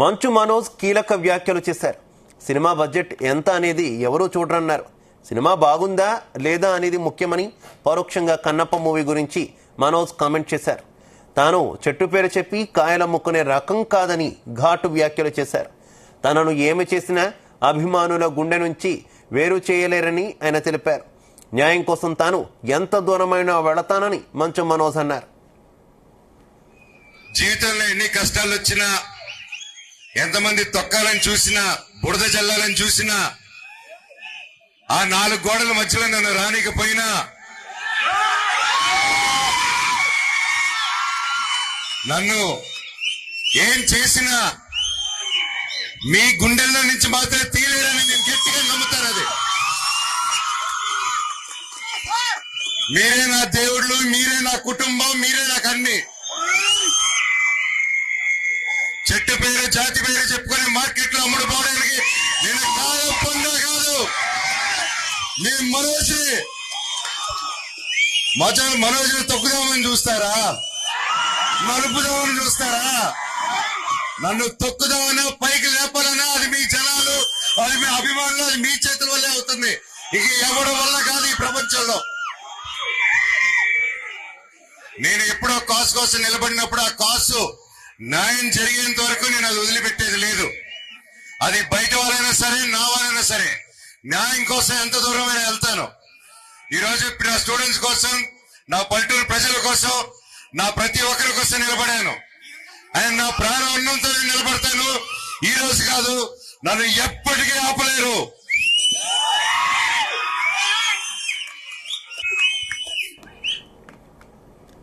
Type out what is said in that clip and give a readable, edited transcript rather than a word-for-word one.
మంచు మనోజ్ కీలక వ్యాఖ్యలు చేశారు. సినిమా బడ్జెట్ ఎంత అనేది ఎవరూ చూడరన్నారు. సినిమా బాగుందా లేదా అనేది ముఖ్యమని పరోక్షంగా కన్నప్ప మూవీ గురించి మనోజ్ కామెంట్ చేశారు. తాను చెట్టు పేరు చెప్పి కాయల ముక్కునే రకం కాదని ఘాటు వ్యాఖ్యలు చేశారు. తనను ఏమి చేసినా అభిమానుల గుండె నుంచి వేరు చేయలేరని ఆయన తెలిపారు. న్యాయం కోసం తాను ఎంత దూరమైనా వెళతానని మంచు మనోజ్ అన్నారు. జీవితంలో ఎన్ని కష్టాలు వచ్చినా, ఎంతమంది తొక్కాలని చూసినా, బురద జల్లాలని చూసినా, ఆ 4 గోడల మధ్యలో నన్ను రానికపోయినా, నన్ను ఏం చేసినా మీ గుండెల్లో నుంచి మాత్రం తీయలేరని నేను గట్టిగా నమ్ముతాను. అది మీరే నా దేవుళ్ళు, మీరే నా కుటుంబం, మీరే నాకు అన్ని. చెట్టు పేరు జాతి పేరు చెప్పుకుని మార్కెట్ లో అమ్ముడు పోవడానికి నేను కాలం పొందా కాదు. నేను మనోజ్ని తొక్కుదామని చూస్తారా? నలుపుదామని చూస్తారా? నన్ను తొక్కుదామన్నా, పైకి లేపాలన్నా అది మీ జనాలు, అది మీ అభిమానులు, అది మీ చేతుల వల్లే అవుతుంది. ఇక ఎవరి వల్ల కాదు ఈ ప్రపంచంలో. నేను ఎప్పుడో కాసు కోసం నిలబడినప్పుడు ఆ కాసు న్యాయం జరిగేంత వరకు నేను అది వదిలిపెట్టేది లేదు. అది బయట వాళ్ళైనా సరే, నా వాళ్ళైనా సరే, న్యాయం కోసం ఎంత దూరమైనా వెళ్తాను. ఈరోజు నా స్టూడెంట్స్ కోసం, నా పల్లెటూరు ప్రజల కోసం, నా ప్రతి ఒక్కరి కోసం నిలబడాను. ఆయన నా ప్రాణం ఉన్నంత నిలబడతాను. ఈ రోజు కాదు, నన్ను ఎప్పటికీ ఆపలేరు.